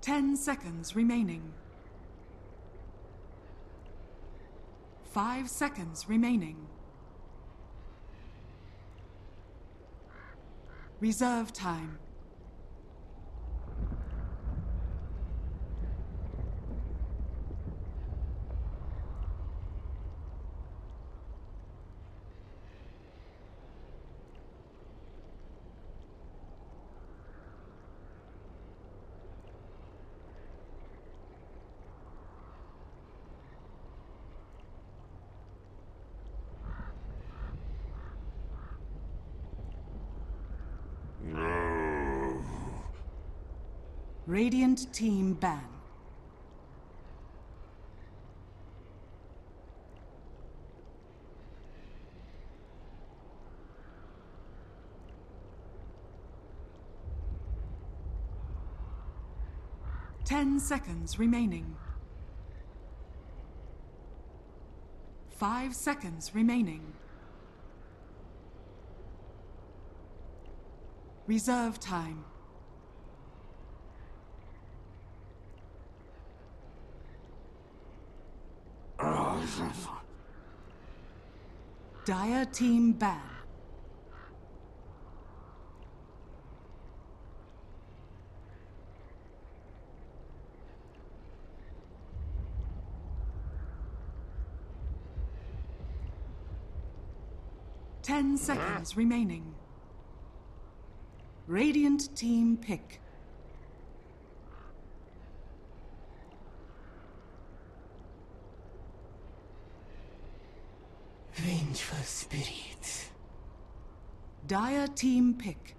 10 seconds remaining. 5 seconds remaining. Reserve time. Radiant team ban. Ten seconds remaining. 5 seconds remaining. Reserve time. Dire team ban. Ten seconds remaining. Radiant team pick. Vengeful spirits. Dire team pick.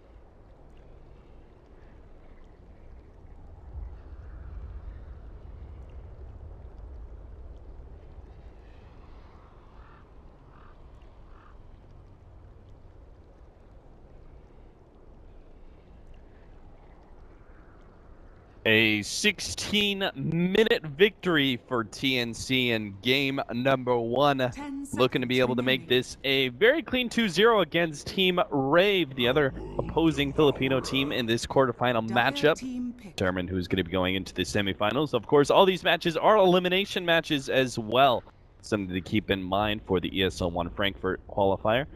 A 16-minute victory for TNC in game number 1. Looking to be able to make this a very clean 2-0 against Team Rave, the other opposing Filipino team in this quarterfinal matchup. Determine who's going to be going into the semifinals. Of course, all these matches are elimination matches as well. Something to keep in mind for the ESL One Frankfurt qualifier.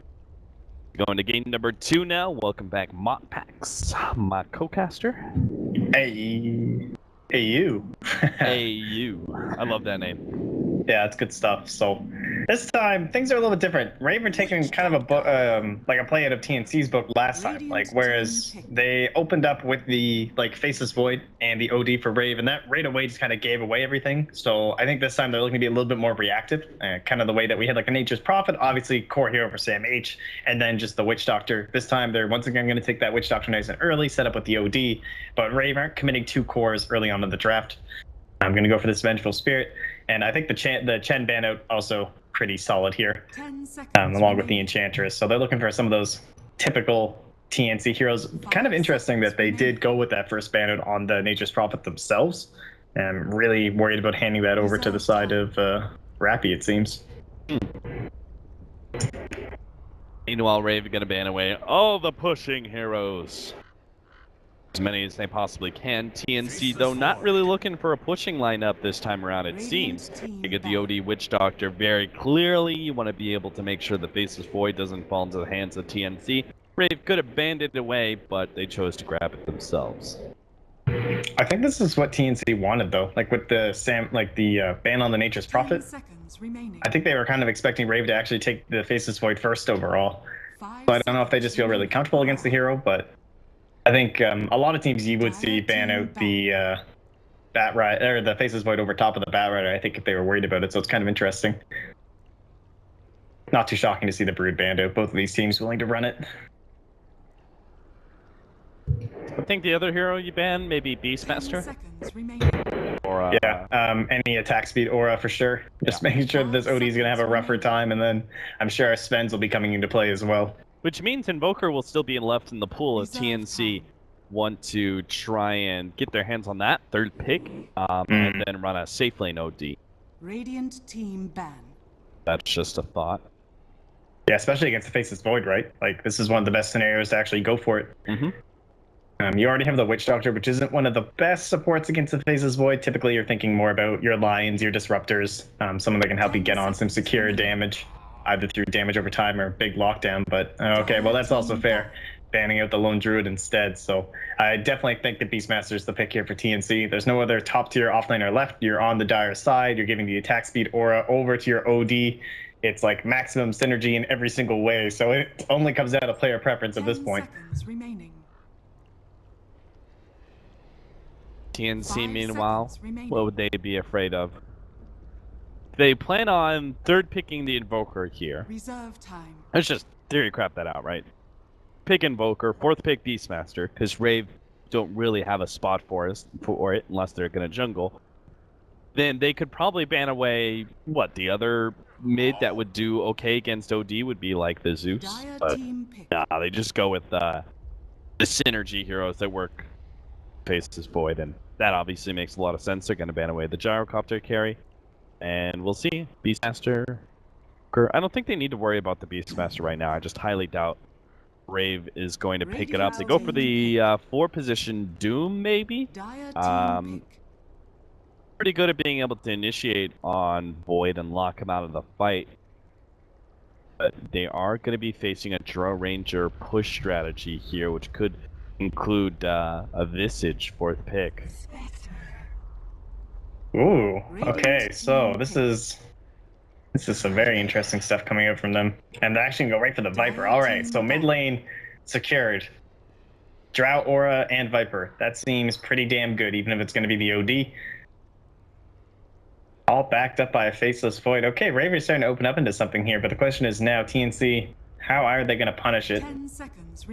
Going to game number 2 now. Welcome back, Motpax, my co-caster. Hey. Hey, you. Hey, you. I love that name. Yeah, it's good stuff. So this time things are a little bit different. Rave are taking kind of a like a play out of TNC's book last time. Like whereas they opened up with the Faceless Void and the OD for Rave, and that right away just kind of gave away everything. So I think this time they're looking to be a little bit more reactive, kind of the way that we had like a Nature's Prophet, obviously core hero for Sam H, and then just the Witch Doctor. This time they're once again going to take that Witch Doctor nice and early, set up with the OD, but Rave aren't committing 2 cores early on in the draft. I'm going to go for this Vengeful Spirit. And I think the Chen ban out also pretty solid here, along with the Enchantress. So they're looking for some of those typical TNC heroes. Kind of interesting that they did go with that first ban out on the Nature's Prophet themselves. I'm really worried about handing that over to the side of Rappy, it seems. Meanwhile, Rave are going to ban away all the pushing heroes. As many as they possibly can. TNC, though, not really looking for a pushing lineup this time around, it seems. You get the OD Witch Doctor very clearly. You want to be able to make sure the Faceless Void doesn't fall into the hands of TNC. Rave could have banned it away, but they chose to grab it themselves. I think this is what TNC wanted, though. Like with the ban on the Nature's Prophet. I think they were kind of expecting Rave to actually take the Faceless Void first overall. So I don't know if they just feel really comfortable against the hero, but I think a lot of teams you would see ban out the Bat Rider or the Faceless Void over top of the Bat Rider. I think if they were worried about it, so it's kind of interesting. Not too shocking to see the Brood banned out. Both of these teams willing to run it. I think the other hero you ban, maybe Beastmaster. Or, any attack speed aura for sure. Just making sure that this OD is going to have a rougher time, and then I'm sure our Svens will be coming into play as well. Which means Invoker will still be left in the pool if TNC want to try and get their hands on that 3rd pick, and then run a safe lane OD. Radiant team ban. That's just a thought. Yeah, especially against the Faceless Void, right? Like, this is one of the best scenarios to actually go for it. Mm-hmm. You already have the Witch Doctor, which isn't one of the best supports against the Faceless Void. Typically, you're thinking more about your Lions, your Disruptors, someone that can help you get on some secure damage, either through damage over time or big lockdown. But okay, well, that's also fair. Banning out the Lone Druid instead. So I definitely think the Beastmaster is the pick here for TNC. There's no other top-tier offlaner left. You're on the Dire side. You're giving the attack speed aura over to your OD. It's like maximum synergy in every single way. So it only comes down to player preference at this point. Remaining. TNC, meanwhile, what would they be afraid of? They plan on third picking the Invoker here. Reserve time. Let's just theory crap that out, right? Pick Invoker, fourth pick Beastmaster, because Rave don't really have a spot for it unless they're going to jungle. Then they could probably ban away, what, the other mid that would do okay against OD would be like the Zeus. But nah, they just go with the synergy heroes that work Faceless Void, and that obviously makes a lot of sense. They're going to ban away the Gyrocopter carry, and we'll see. Beastmaster. I don't think they need to worry about the Beastmaster right now. I just highly doubt Rave is going to pick it up. They go for the 4-position Doom, maybe? Pretty good at being able to initiate on Void and lock him out of the fight. But they are going to be facing a Draw Ranger push strategy here, which could include a Visage fourth pick. Ooh, okay, so this is some very interesting stuff coming out from them. And they're actually going to go right for the Viper. All right, so mid lane secured. Drought, Aura, and Viper. That seems pretty damn good, even if it's going to be the OD. All backed up by a Faceless Void. Okay, Rave is starting to open up into something here, but the question is now, TNC, how are they going to punish it?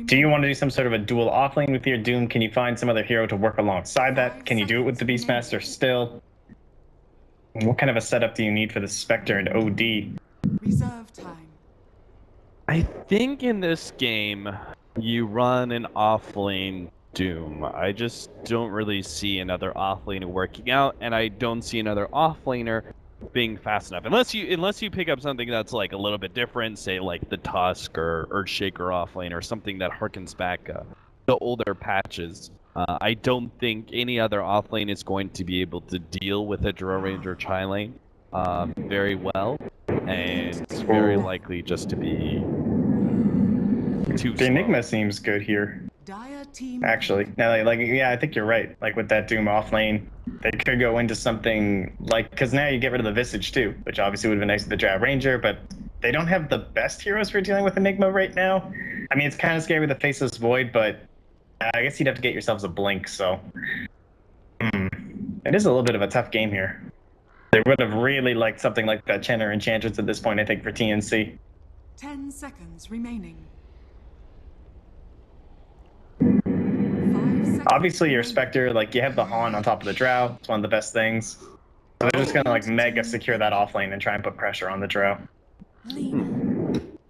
Do you want to do some sort of a dual offlane with your Doom? Can you find some other hero to work alongside that? Can you do it with the Beastmaster still? And what kind of a setup do you need for the Spectre and OD? Reserve time. I think in this game, you run an offlane Doom. I just don't really see another offlaner working out, and I don't see another offlaner being fast enough. Unless you pick up something that's like a little bit different, say like the Tusk or Earthshaker offlane or something that harkens back the older patches. I don't think any other offlane is going to be able to deal with a Draw Ranger Chi lane very well, and it's very likely just to be too The Enigma seems good here. Actually, yeah, I think you're right. Like with that Doom offlane, they could go into something like, because now you get rid of the Visage too, which obviously would have been nice with the Drought Ranger, but they don't have the best heroes for dealing with Enigma right now. I mean, it's kind of scary with the Faceless Void, but I guess you'd have to get yourselves a Blink, so it is a little bit of a tough game here. They would have really liked something like that Chen or Enchantress at this point, I think, for TNC. 10 seconds remaining. Obviously, your Spectre, like, you have the Han on top of the Drow. It's one of the best things. So they're just going to, like, mega secure that offlane and try and put pressure on the Drow.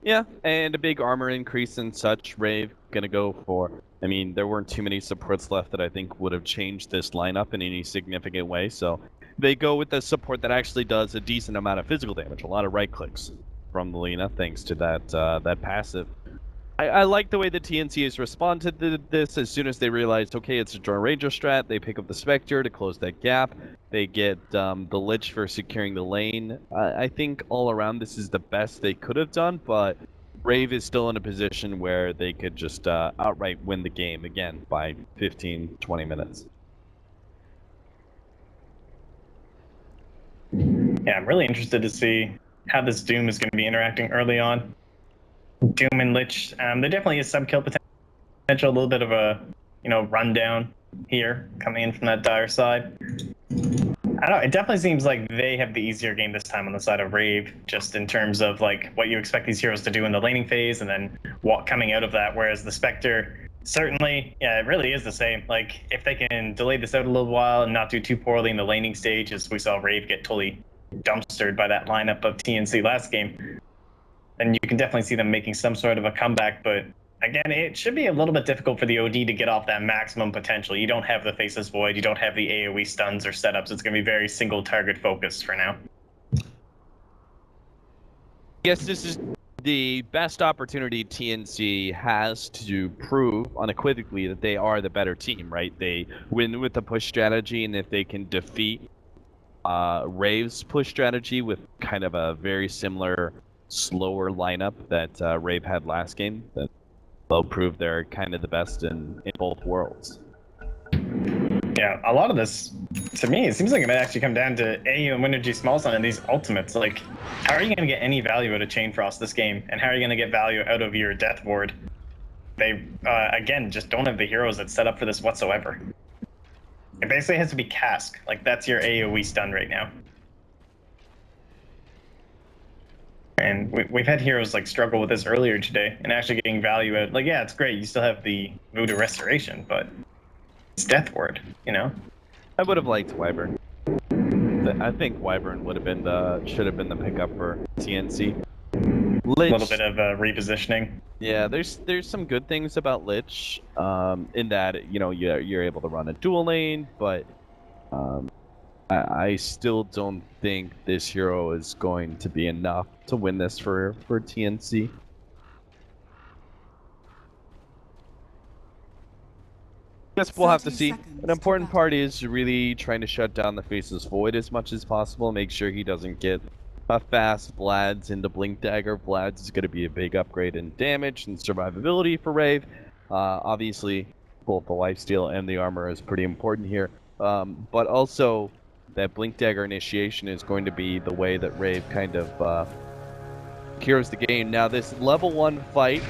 Yeah, and a big armor increase and such. Rave going to go for... I mean, there weren't too many supports left that I think would have changed this lineup in any significant way, so they go with the support that actually does a decent amount of physical damage, a lot of right clicks from the Lina, thanks to that passive. I like the way the TNC has responded to this. As soon as they realized, okay, it's a Draw Ranger strat, they pick up the Spectre to close that gap. They get the Lich for securing the lane. I think all around this is the best they could have done, but Rave is still in a position where they could just outright win the game again by 15, 20 minutes. Yeah, I'm really interested to see how this Doom is going to be interacting early on. Doom and Lich, there definitely is some kill potential, a little bit of a, rundown here coming in from that Dire side. I don't know, it definitely seems like they have the easier game this time on the side of Rave, just in terms of like what you expect these heroes to do in the laning phase and then what coming out of that, whereas the Spectre, certainly, yeah, it really is the same. Like, if they can delay this out a little while and not do too poorly in the laning stage, as we saw Rave get totally dumpstered by that lineup of TNC last game, then you can definitely see them making some sort of a comeback. But again, it should be a little bit difficult for the OD to get off that maximum potential. You don't have the Faceless Void, you don't have the AoE stuns or setups. It's going to be very single target focused for now. Yes, this is the best opportunity TNC has to prove unequivocally that they are the better team, right? They win with the push strategy, and if they can defeat Rave's push strategy with kind of a very similar, slower lineup that Rave had last game, then they'll prove they're kind of the best in both worlds. Yeah, a lot of this, to me, it seems like it might actually come down to AU and Winergy Small Sun and these ultimates. Like, how are you going to get any value out of Chain Frost this game? And how are you going to get value out of your Death Ward? They, again, just don't have the heroes that's set up for this whatsoever. It basically has to be Cask. Like, that's your AoE stun right now. And we've had heroes, like, struggle with this earlier today and actually getting value out. Like, yeah, it's great. You still have the Voodoo Restoration, but it's Death Ward, you know? I would have liked Wyvern. I think Wyvern would have been should have been the pickup for TNC. Lich, A little bit of repositioning. yeah, there's some good things about Lich, in that you're able to run a dual lane, but I still don't think this hero is going to be enough to win this for TNC. Guess we'll have to 30 see. seconds An important to part is really trying to shut down the Faceless Void as much as possible. Make sure he doesn't get a fast Vlad's into Blink Dagger. Vlad's is going to be a big upgrade in damage and survivability for Rave. Obviously, both the lifesteal and the armor is pretty important here. But also, that Blink Dagger initiation is going to be the way that Rave kind of cures the game. Now, this level 1 fight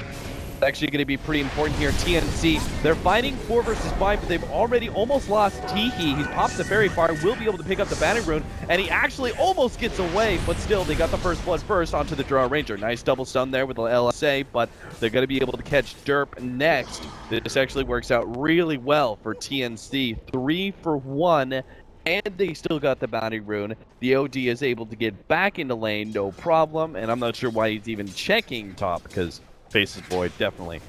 actually going to be pretty important here. TNC, they're fighting 4 versus 5, but they've already almost lost Tiki. He pops the Fairy Fire, will be able to pick up the Banning Rune, and he actually almost gets away, but still, they got the first blood first onto the Draw Ranger. Nice double stun there with the LSA, but they're going to be able to catch Derp next. This actually works out really well for TNC. 3 for 1, and they still got the Bounty Rune. The OD is able to get back into lane, no problem, and I'm not sure why he's even checking top, because Faceless Void definitely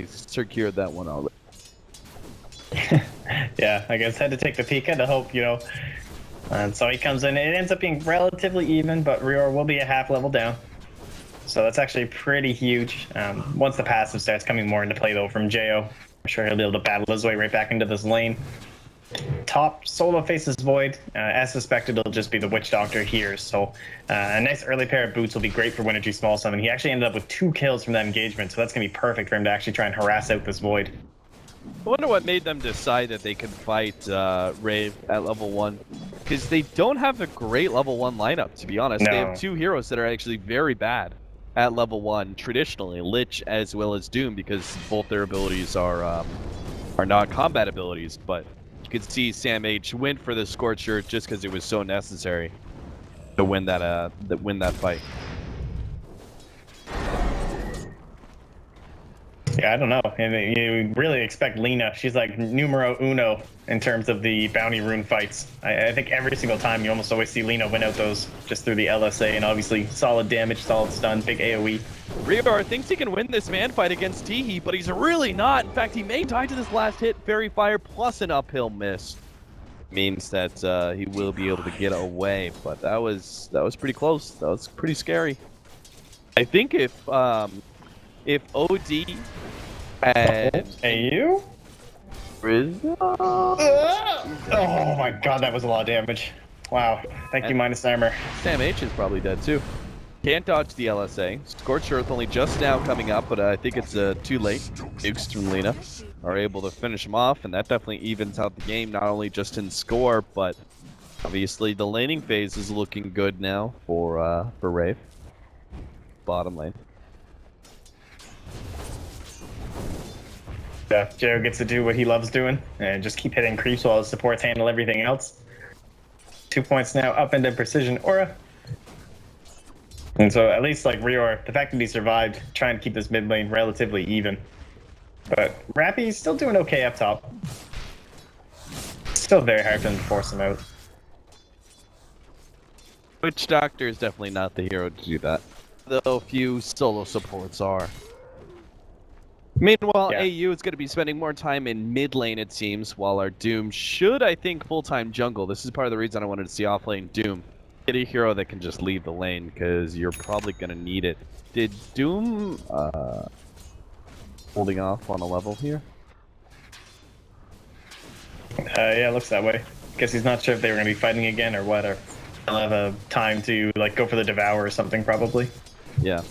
secured that one already. Yeah, I guess had to take the Pika to hope, and so he comes in. It ends up being relatively even, but Rior will be a half level down. So that's actually pretty huge. Once the passive starts coming more into play, though, from Jo, I'm sure he'll be able to battle his way right back into this lane. Top solo Faceless Void. As suspected, it'll just be the Witch Doctor here. So a nice early pair of boots will be great for Winergy Small Summon. He actually ended up with 2 kills from that engagement, so that's going to be perfect for him to actually try and harass out this Void. I wonder what made them decide that they could fight Rave at level 1. Because they don't have a great level 1 lineup, to be honest. No. They have 2 heroes that are actually very bad at level 1, traditionally. Lich as well as Doom, because both their abilities are not combat abilities, but you could see Sam H went for the Scorcher just because it was so necessary to win that fight. Yeah, I don't know. And you really expect Lina. She's like numero uno in terms of the bounty rune fights. I think every single time you almost always see Lina win out those just through the LSA, and obviously solid damage, solid stun, big AoE. Rebar thinks he can win this man fight against Teehee, but he's really not. In fact, he may die to this last hit. Fairy Fire plus an uphill miss means that he will be able to get away. But that was pretty close. That was pretty scary. I think if OD and AU? Oh my god, that was a lot of damage. Wow. Thank you, minus armor. Sam H is probably dead too. Can't dodge the LSA. Scorched Earth only just now coming up, but I think it's too late. Dukes from Lina are able to finish him off, and that definitely evens out the game, not only just in score, but obviously the laning phase is looking good now for Rave. Bottom lane. Yeah, Jo gets to do what he loves doing and just keep hitting creeps while his supports handle everything else. 2 points now up into Precision Aura. And so at least like Rior, the fact that he survived, trying to keep this mid lane relatively even. But Rappy's still doing okay up top. Still very hard for him to force him out. Witch Doctor is definitely not the hero to do that, though few solo supports are. Meanwhile, Yeah. AU is going to be spending more time in mid lane, it seems, while our Doom should, I think, full-time jungle. This is part of the reason I wanted to see off-lane Doom. Get a hero that can just leave the lane, because you're probably going to need it. Did Doom holding off on a level here? Yeah, it looks that way. Guess he's not sure if they were going to be fighting again or what, or he'll have a time to like go for the Devour or something probably. Yeah.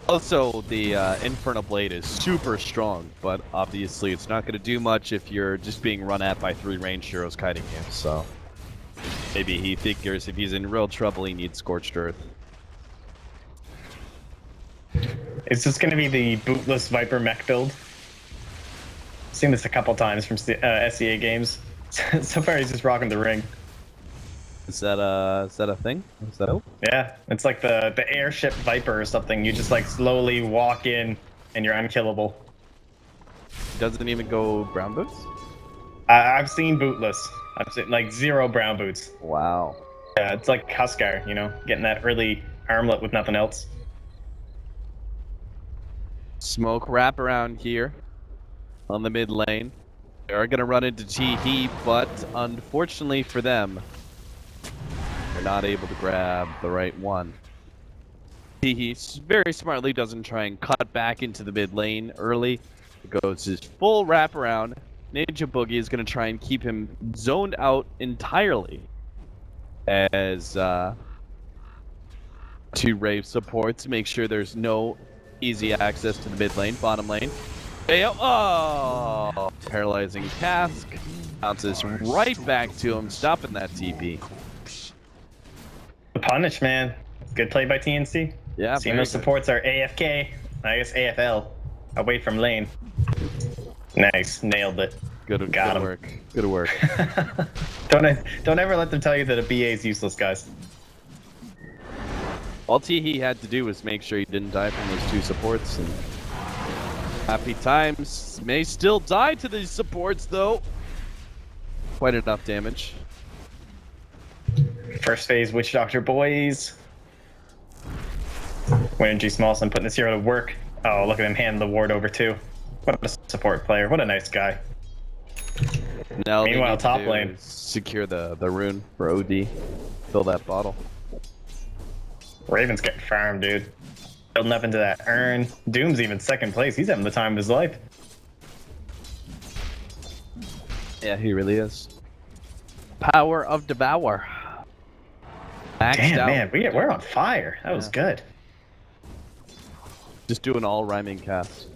Also, the Infernal Blade is super strong, but obviously it's not going to do much if you're just being run at by 3 ranged heroes kiting you, so... Maybe he figures if he's in real trouble, he needs Scorched Earth. It's just going to be the bootless Viper mech build. Seen this a couple times from SEA games. So far, he's just rocking the ring. Is that a thing? Is that out? Yeah, it's like the airship Viper or something. You just like slowly walk in, and you're unkillable. Doesn't even go brown boots? I've seen bootless. I've seen like 0 brown boots. Wow. Yeah, it's like Huskar, you know, getting that early armlet with nothing else. Smoke wraparound here on the mid lane. They are going to run into T-He, but unfortunately for them, they're not able to grab the right one. T-He very smartly doesn't try and cut back into the mid lane early. It goes his full wraparound. Ninja Boogie is going to try and keep him zoned out entirely as 2 Rave supports make sure there's no easy access to the mid lane, bottom lane. Oh! Paralyzing Cask bounces right back to him, stopping that TP. The punish, man. Good play by TNC. Yeah, Seeing those supports are AFK. I guess AFL. Away from lane. Nice, nailed it. Good work. Good work. Don't ever let them tell you that a BA is useless, guys. All T-He had to do was make sure he didn't die from those 2 supports. And happy times. May still die to these supports, though. Quite enough damage. First phase Witch Doctor boys. Winning G Smallson putting this hero to work. Oh, look at him hand the ward over too. What a support player. What a nice guy. Now meanwhile, top lane. Secure the rune for OD. Fill that bottle. Raven's getting farmed, dude. Building up into that urn. Doom's even 2nd place. He's having the time of his life. Yeah, he really is. Power of Devour. Maxed Damn, out. man. We're on fire. That was good. Just doing all rhyming casts.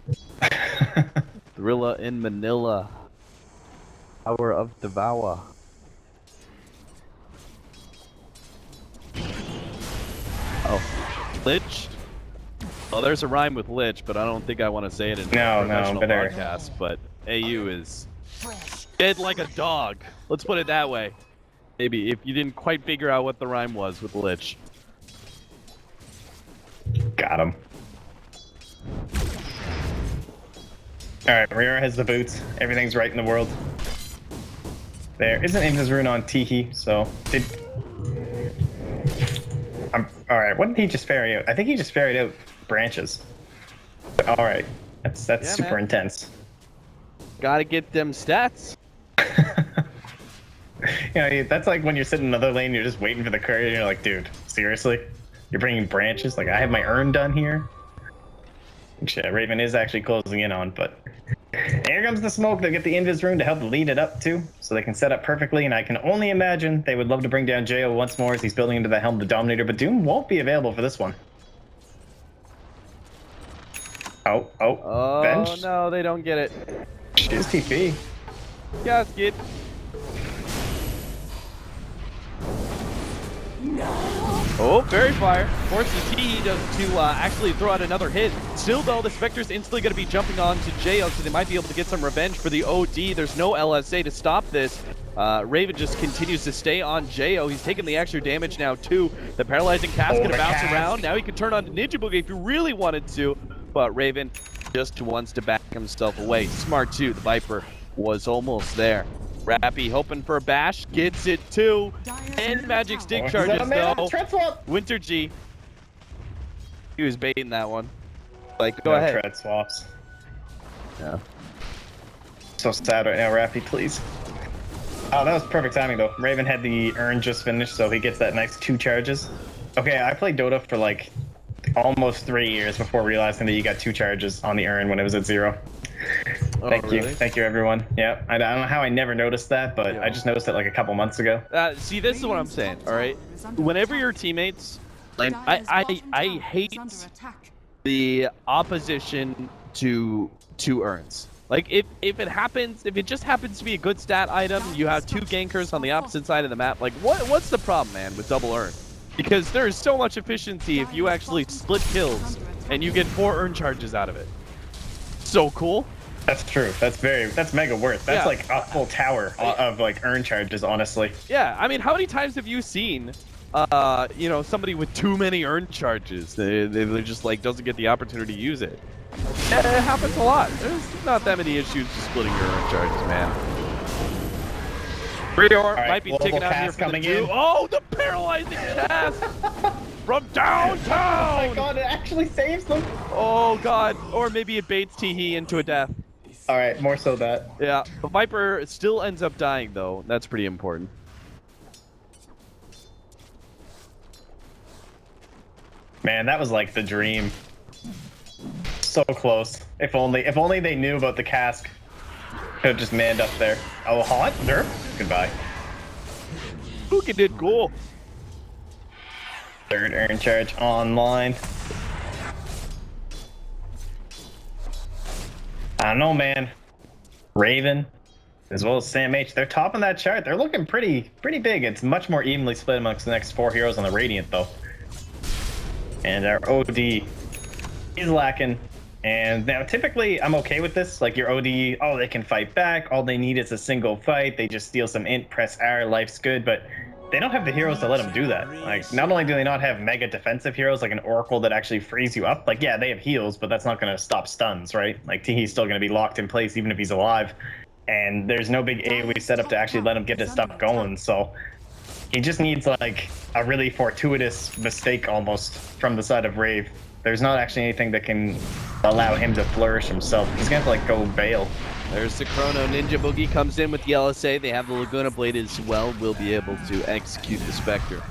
Thrilla in Manila. Power of Devour. Oh, Lich. Well, there's a rhyme with Lich, but I don't think I want to say it in a professional podcast. But AU is dead like a dog. Let's put it that way. Maybe if you didn't quite figure out what the rhyme was with Lich. Got him. Alright, Rira has the boots. Everything's right in the world. There isn't Invis rune on T-He, so alright, what did he just ferry out? I think he just ferried out branches. Alright. That's super intense. Gotta get them stats. You know, that's like when you're sitting in another lane, you're just waiting for the courier, and you're like, dude, seriously? You're bringing branches? Like, I have my urn done here? Which Raven is actually closing in on, but... Here comes the smoke. They'll get the Invis rune to help lead it up, too, so they can set up perfectly, and I can only imagine they would love to bring down Jo once more as he's building into the Helm of the Dominator, but Doom won't be available for this one. Oh, bench? Oh, no, they don't get it. She's TP. Gasket. Oh, Fairy Fire forces T to actually throw out another hit. Still, though, the Spectre's instantly going to be jumping on to Jo, so they might be able to get some revenge for the OD. There's no LSA to stop this. Raven just continues to stay on Jo. He's taking the extra damage now, too. The Paralyzing Cask going to bounce around. Now he can turn on to Ninja Boogie if he really wanted to, but Raven just wants to back himself away. Smart, too. The Viper was almost there. Rappy hoping for a bash, gets it too. And magic stick charges though. Winter G. He was baiting that one. Like, go ahead. Tread swaps. Yeah. So sad right now, Rappy, please. Oh, that was perfect timing though. Raven had the urn just finished, so he gets that nice 2 charges. Okay, I played Dota for like almost 3 years before realizing that you got 2 charges on the urn when it was at 0. Thank you. Thank you, everyone. Yeah, I don't know how I never noticed that, but I just noticed it like a couple months ago. See, this is what I'm saying, all right? Whenever your teammates, like, I hate the opposition to urns. Like, if it just happens to be a good stat item, you have 2 gankers on the opposite side of the map, like, what's the problem, man, with double urn? Because there is so much efficiency if you actually split kills and you get 4 urn charges out of it. So cool. That's true. That's mega worth. That's like a full tower of like urn charges, honestly. Yeah, I mean, how many times have you seen, you know, somebody with too many urn charges? They're just like doesn't get the opportunity to use it. It happens a lot. There's not that many issues with splitting your urn charges, man. Rior might be taken out here from the two. Oh, the paralyzing cast from downtown! Oh my god, it actually saves them. Oh god, or maybe it baits Teehee into a death. All right, more so that. Yeah, the Viper still ends up dying though. That's pretty important. Man, that was like the dream. So close. If only they knew about the cask. Could have just manned up there. Oh, haunt? Derp? Goodbye. Luka did cool. 3rd urn charge online. I don't know, man. Raven, as well as Sam H, they're topping that chart. They're looking pretty big. It's much more evenly split amongst the next 4 heroes on the Radiant, though. And our OD, he's lacking. And now, typically, I'm okay with this. Like, your OD, oh, they can fight back. All they need is a single fight. They just steal some int, press R, life's good. But they don't have the heroes to let them do that. Like, not only do they not have mega defensive heroes, like an Oracle that actually frees you up. Like, yeah, they have heals, but that's not going to stop stuns, right? Like, Teehee's still going to be locked in place, even if he's alive. And there's no big AoE setup to actually let him get his stuff going. So he just needs, like, a really fortuitous mistake, almost, from the side of Rave. There's not actually anything that can allow him to flourish himself. He's gonna have to like go bail. There's the Chrono. Ninja Boogie comes in with the LSA. They have the Laguna Blade as well. We'll be able to execute the Spectre.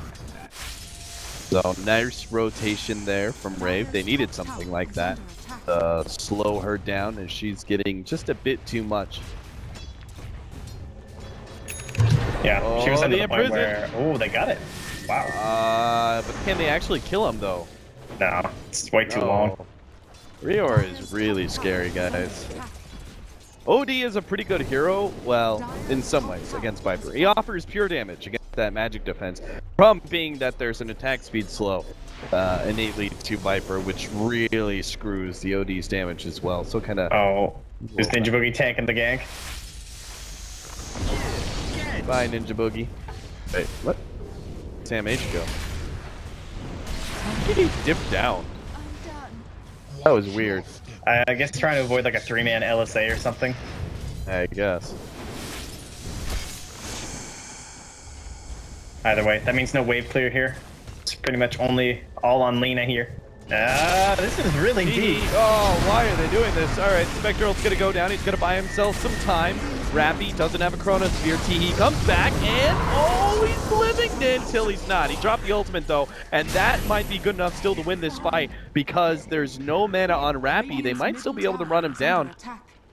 So nice rotation there from Rave. They needed something like that. Slow her down as she's getting just a bit too much. Yeah, she was in the point where... Oh, they got it. Wow. But can they actually kill him though? No, it's way too long. Rior is really scary, guys. OD is a pretty good hero, well, in some ways, against Viper. He offers pure damage against that magic defense. Problem being that there's an attack speed slow innately to Viper, which really screws the OD's damage as well. So kind of... Oh, is Ninja Boogie tanking the gank? Bye, Ninja Boogie. Wait, what? Sam H go. Did he dip down? That was weird. I guess trying to avoid like a 3-man LSA or something. I guess. Either way, that means no wave clear here. It's pretty much only all on Lena here. Ah, this is really deep. Oh, why are they doing this? All right, Spectral's gonna go down. He's gonna buy himself some time. Rappy doesn't have a Chronosphere. Teehee comes back, and oh, he's living until he's not. He dropped the ultimate though, and that might be good enough still to win this fight because there's no mana on Rappy. They might still be able to run him down,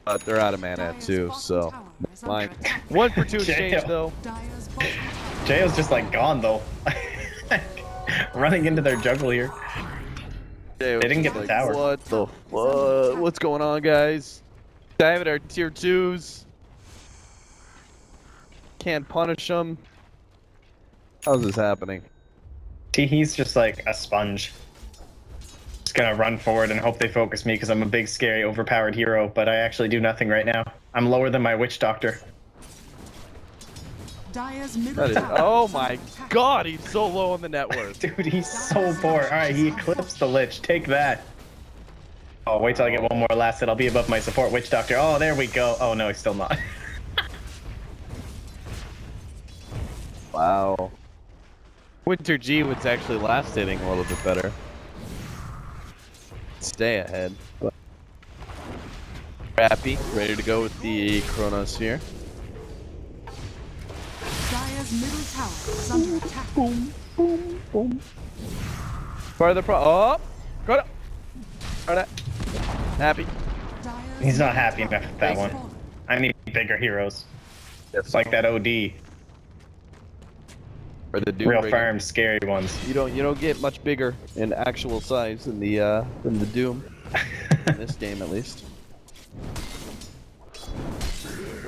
but they're out of mana too. So, fine. 1 for 2 exchange though. Jayo's just like gone though, running into their jungle here. They didn't get the tower. What the fuck? What's going on, guys? Dive our tier 2s. Can't punish them. How's this happening? Teehee's just like a sponge. Just gonna run forward and hope they focus me because I'm a big, scary, overpowered hero, but I actually do nothing right now. I'm lower than my witch doctor. Oh my god, he's so low on the net worth. Dude, he's so poor. Alright, he eclipsed the Lich. Take that. Oh, wait till I get one more last hit. I'll be above my support witch doctor. Oh, there we go. Oh no, he's still not. Wow. Winter G was actually last hitting a little bit better. Stay ahead. Rappy, ready to go with the Chronosphere. is under attack. Boom, boom, boom. Part of the oh, got it. Got it. Happy. Dire's He's not middle happy tower enough with that has one. fallen. I need bigger heroes. Yes. Like that OD. Or the Doom Real Bringer. firm, scary ones. You don't get much bigger in actual size than the Doom. In this game, at least.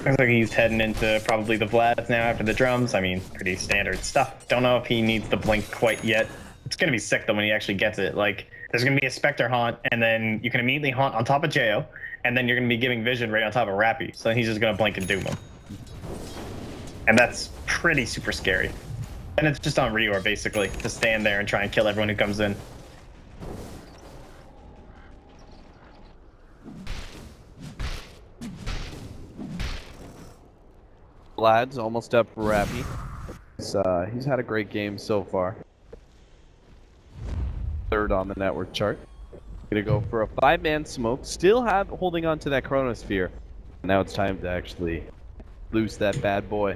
Looks like he's heading into probably the Vlads now after the drums. I mean, pretty standard stuff. Don't know if he needs the blink quite yet. It's gonna be sick though when he actually gets it. Like, there's gonna be a Spectre haunt, and then you can immediately haunt on top of Jo, and then you're gonna be giving vision right on top of Rappy. So he's just gonna blink and doom him. And that's pretty super scary. And it's just on Rior basically to stand there and try and kill everyone who comes in. Vlad's almost up for Rappy. He's had a great game so far. Third on the network chart. Gonna go for a 5-man smoke. Still holding on to that Chronosphere. Now it's time to actually lose that bad boy.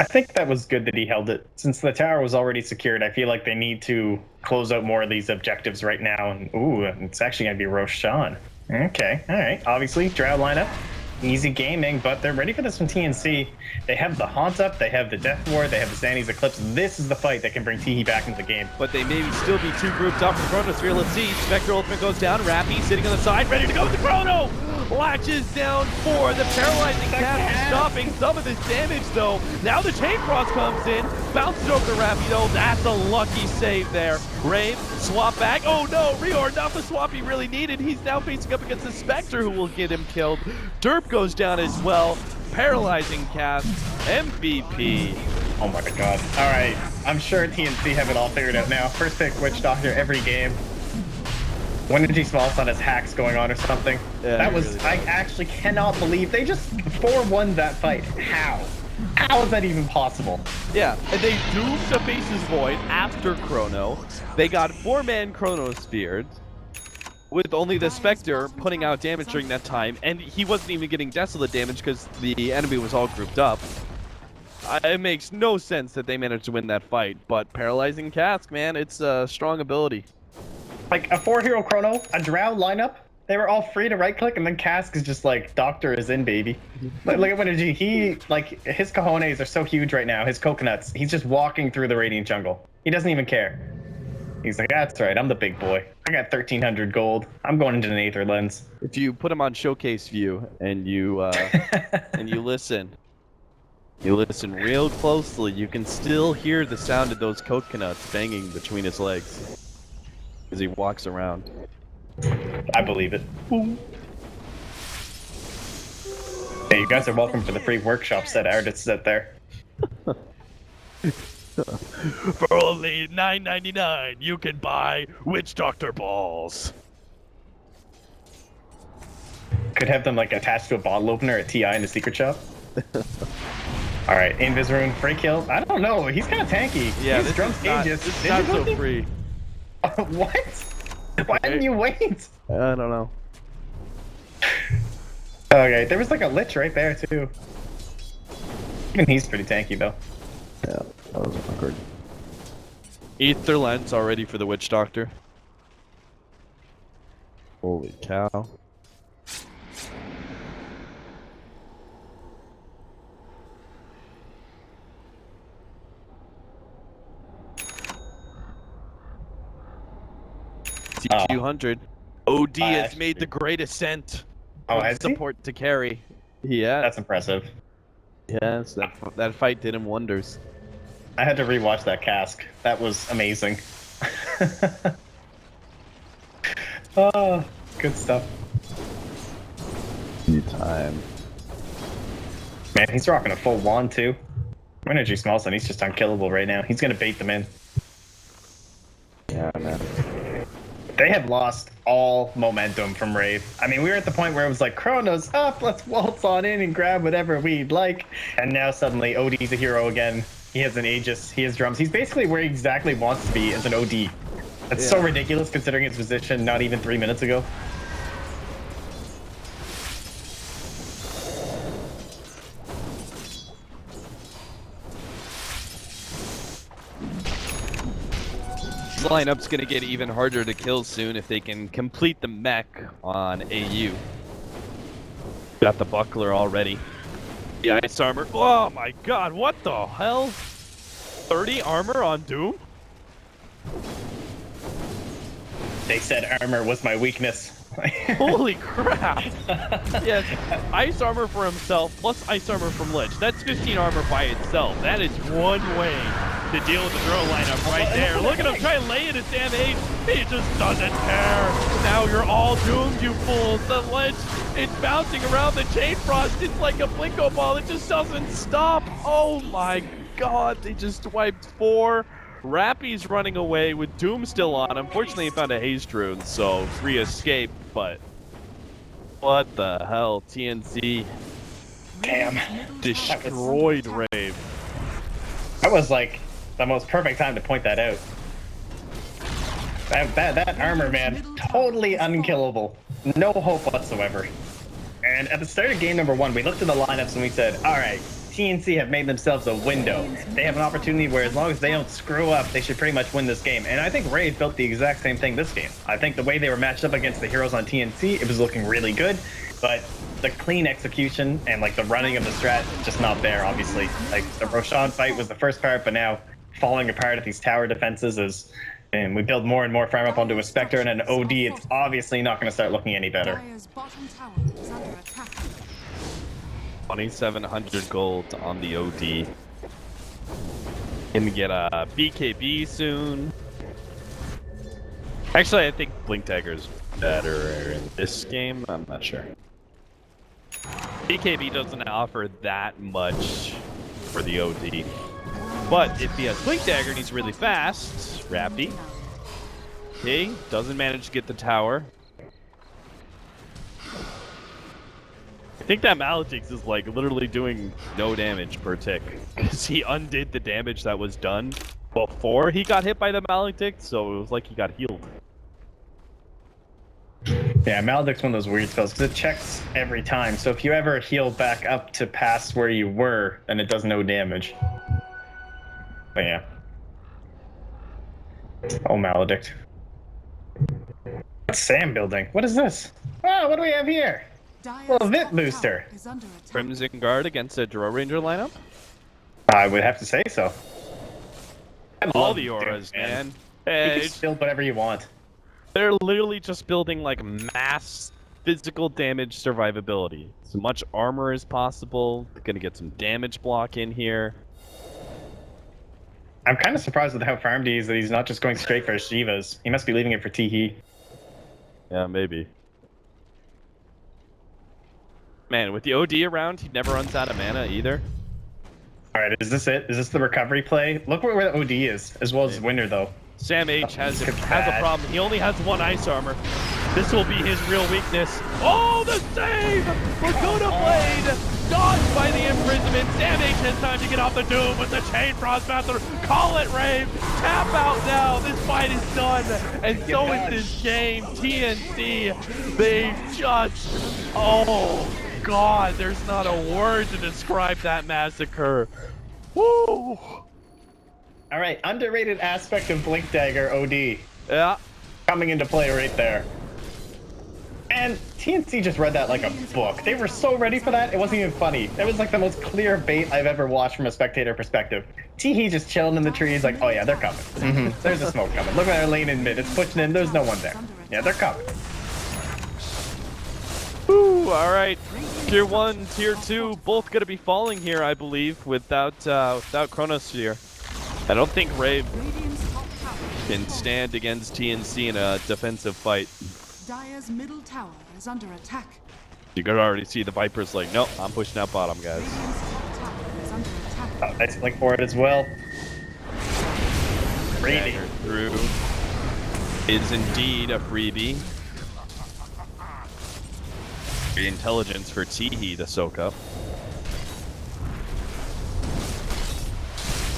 I think that was good that he held it. Since the tower was already secured, I feel like they need to close out more of these objectives right now. And ooh, it's actually going to be Roshan. Okay, all right. Obviously, Drow lineup. Easy gaming, but they're ready for this from TNC. They have the Haunt up, they have the Death Ward, they have the Zanny's Eclipse. This is the fight that can bring Teehee back into the game. But they maybe still be two groups up from Chronosphere. Let's see. Spectre Ultimate goes down. Rappy sitting on the side, ready to go with the Chrono! Latches down for the paralyzing cast, stopping some of this damage though. Now the Chain Cross comes in, bounces over to Rappy though. That's a lucky save there. Rave, swap back. Oh no, Rior, not the swap he really needed. He's now facing up against the Spectre who will get him killed. Derp goes down as well. Paralyzing cast, MVP. Oh my god. All right, I'm sure TNC have it all figured out now. First pick Witch Doctor every game. Energy Small Sun has hacks going on or something. Yeah, that was, really I actually cannot believe they just 4-1 that fight. How? How is that even possible? Yeah, and they doomed the Faces Void after Chrono. They got 4-man Chronosphered, with only the Spectre putting out damage during that time, and he wasn't even getting Desolate damage because the enemy was all grouped up. It makes no sense that they managed to win that fight, but Paralyzing Cask, man, it's a strong ability. Like a 4-hero Chrono, a Drow lineup, they were all free to right-click, and then Cask is just like, Doctor is in, baby. Look at Energy, he, like, his cojones are so huge right now, his coconuts. He's just walking through the Radiant Jungle. He doesn't even care. He's like, that's right, I'm the big boy. I got 1,300 gold. I'm going into an Aether Lens. If you put him on showcase view and you and you listen real closely, you can still hear the sound of those coconuts banging between his legs as he walks around. I believe it. Boom. Hey, you guys are welcome for the free workshop set artists out there. For only $9.99, you can buy Witch Doctor balls. Could have them like attached to a bottle opener at TI in the secret shop. All right, Invis Rune, free kill. I don't know. He's kind of tanky. Yeah, his this drums is not, Aegis. this is not so free. What? Why didn't you wait? I don't know. Okay, there was like a Lich right there too. Even he's pretty tanky though. Yeah, that was awkward. Aether Lens already for the Witch Doctor. Holy cow. T200. OD has made the great ascent. Oh, From has he? support to carry. Yeah. That's impressive. Yes, that fight did him wonders. I had to rewatch that cask. That was amazing. Oh, good stuff. Anytime. Man, he's rocking a full wand too. Energy Small Sun, he's just unkillable right now. He's gonna bait them in. Yeah, man. They have lost all momentum from Rave. I mean, we were at the point where it was like, Chrono's up, let's waltz on in and grab whatever we'd like. And now suddenly OD's a hero again. He has an Aegis, he has drums. He's basically where he exactly wants to be as an OD. That's so ridiculous considering his position not even 3 minutes ago. This lineup's gonna get even harder to kill soon if they can complete the mech on AU. Got the buckler already. The ice armor. Oh my god, what the hell? 30 armor on Doom? They said armor was my weakness. Holy crap! Yes, ice armor for himself plus ice armor from Lich. That's 15 armor by itself. That is one way to deal with the throw lineup right there. Look at him try to lay it at Sam H. He just doesn't care. Now you're all doomed, you fools. The Lich, it's bouncing around the chain frost. It's like a Blinko ball. It just doesn't stop. Oh my god, they just wiped 4. Rappy's running away with Doom still on. Unfortunately, he found a haste rune, so free escape, but what the hell? TNC Damn. destroyed Rave. That was like the most perfect time to point that out. That armor, man, totally unkillable. No hope whatsoever. And at the start of game number 1, we looked at the lineups and we said, all right, TNC have made themselves a window. They have an opportunity where as long as they don't screw up, they should pretty much win this game. And I think Rave built the exact same thing this game. I think the way they were matched up against the heroes on TNC, it was looking really good, but the clean execution and like the running of the strat, just not there, obviously. Like the Roshan fight was the first part, but now falling apart at these tower defenses is, and we build more and more farm up onto a Spectre and an OD, it's obviously not going to start looking any better. Dire's bottom tower is under attack. 2,700 gold on the OD. Gonna get a BKB soon. Actually, I think Blink Dagger's better in this game. I'm not sure. BKB doesn't offer that much for the OD. But if he has Blink Dagger and he's really fast, Rappy. Okay, doesn't manage to get the tower. I think that Maledicts is like literally doing no damage per tick because he undid the damage that was done before he got hit by the Maledicts, so it was like he got healed. Yeah, Maledict's one of those weird spells because it checks every time. So if you ever heal back up to past where you were, then it does no damage. But yeah. Oh, Maledict. What's Sam building? What is this? Oh, what do we have here? Well, Vit booster. Crimson Guard against a Draw Ranger lineup? I would have to say so. All the auras, man. You can build whatever you want. They're literally just building like mass physical damage survivability. As much armor as possible. They're gonna get some damage block in here. I'm kind of surprised with how farmed he is that he's not just going straight for Shivas. He must be leaving it for Teehee. Yeah, maybe. Man, with the OD around, he never runs out of mana either. Alright, is this it? Is this the recovery play? Look where the OD is, as well as Winter, though. Sam H has a problem. He only has 1 ice armor. This will be his real weakness. Oh, the save! Laguna Blade! Dodged by the imprisonment. Sam H has time to get off the Doom with the Chain Frost Master. Call it, Rave! Tap out now! This fight is done! And so is this game. TNC, they just... Oh, God, there's not a word to describe that massacre. Woo! All right, underrated aspect of Blink Dagger OD. Yeah. Coming into play right there. And TNC just read that like a book. They were so ready for that, it wasn't even funny. It was like the most clear bait I've ever watched from a spectator perspective. Teehee just chilling in the trees like, oh yeah, they're coming. There's a smoke coming. Look at their lane in mid, it's pushing in, there's no one there. Yeah, they're coming. Woo, all right. Tier 1, Tier 2, both going to be falling here, I believe, without Chronosphere. I don't think Rave can stand against TNC in a defensive fight. Dire's middle tower is under attack. You could already see the Viper's like, nope, I'm pushing out bottom, guys. Oh, nice blink for it as well. Dagger through is indeed a freebie. The intelligence for Teehee to soak up.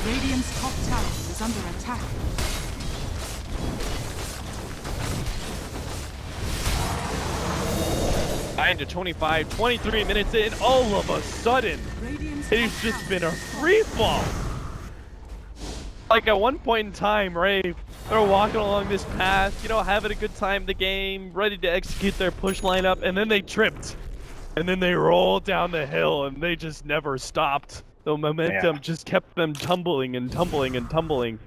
Radiant's top tower is under attack. Nine to 25, 23 minutes in, all of a sudden, it has just been a free fall. Like at one point in time, Rave, they're walking along this path, you know, having a good time in the game, ready to execute their push lineup, and then they tripped. And then they rolled down the hill, and they just never stopped. The momentum just kept them tumbling and tumbling and tumbling.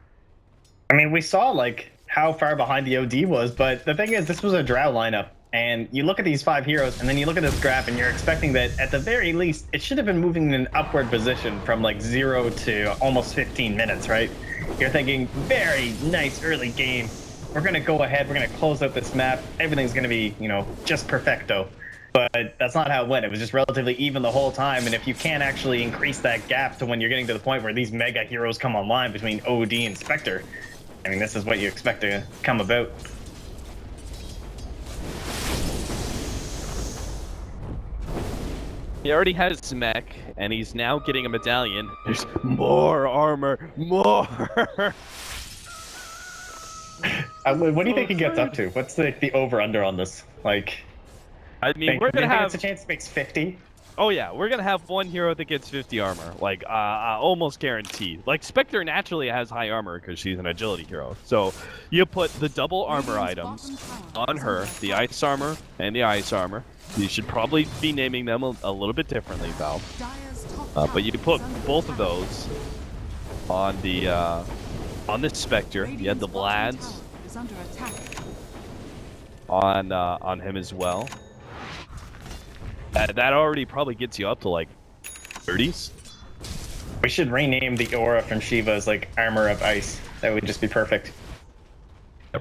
I mean, we saw, like, how far behind the OD was, but the thing is, this was a Drow lineup. And you look at these 5 heroes, and then you look at this graph, and you're expecting that, at the very least, it should have been moving in an upward position from, like, 0 to almost 15 minutes, right? You're thinking, very nice early game. We're going to go ahead. We're going to close out this map. Everything's going to be, you know, just perfecto. But that's not how it went. It was just relatively even the whole time. And if you can't actually increase that gap to when you're getting to the point where these mega heroes come online between OD and Spectre, I mean, this is what you expect to come about. He already has his mech, and he's now getting a medallion. There's more armor, more! What do you think he gets up to? What's the over-under on this? Like, I mean, we're gonna have... a chance to make 50? Oh yeah, we're gonna have one hero that gets 50 armor, like almost guaranteed. Like Spectre naturally has high armor because she's an agility hero. So you put the double armor items on her, the ice armor and the ice armor. You should probably be naming them a little bit differently, Val. But you put both of those on the Spectre. You had the Vlads on him as well. That already probably gets you up to like 30s. We should rename the aura from Shiva as like Armor of Ice. That would just be perfect.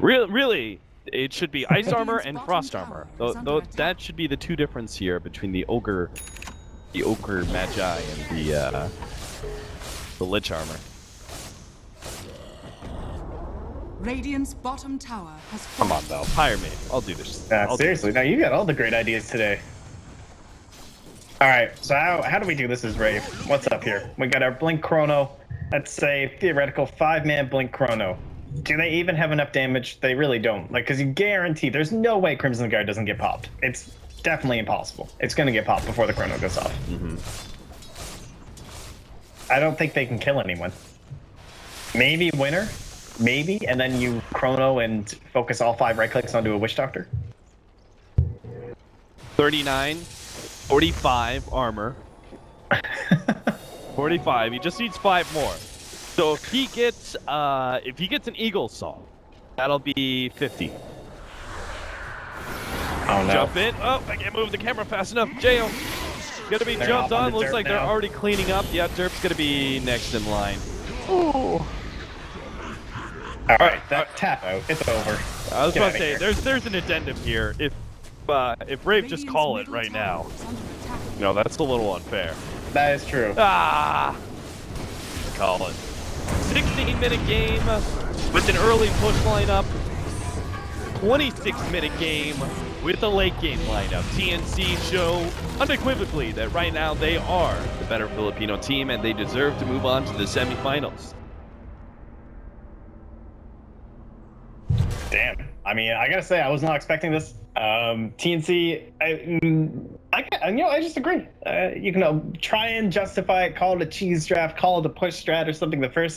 Really, it should be ice armor and frost armor. That should be the two difference here between the ogre magi and the lich armor. Radiant's bottom tower has Come on, Val, hire me. I'll do this. Seriously, now you got all the great ideas today. All right, so how do we do this as Rave? What's up here? We got our Blink Chrono. Let's say theoretical 5-man Blink Chrono. Do they even have enough damage? They really don't. Like, because you guarantee there's no way Crimson Guard doesn't get popped. It's definitely impossible. It's going to get popped before the Chrono goes off. Mm-hmm. I don't think they can kill anyone. Maybe Winner. Maybe. And then you Chrono and focus all 5 right clicks onto a Witch Doctor. 39. 45 armor. 45. He just needs 5 more. So if he gets an Eagle Song, that'll be 50. Oh no. Jump in. Oh, I can't move the camera fast enough. Jail. Gonna be jumped on. Looks like they're already cleaning up. Yeah, Derp's gonna be next in line. Ooh. All right, that tap out. It's over. I was about to say, there's an addendum here. If Rave just call it right now, no, that's a little unfair. That is true. Ah, call it. 16-minute game with an early push lineup. 26-minute game with a late game lineup. TNC show unequivocally that right now they are the better Filipino team and they deserve to move on to the semifinals. Damn. I mean, I gotta say, I was not expecting this. TNC, I just agree. You can try and justify it, call it a cheese draft, call it a push strat or something the first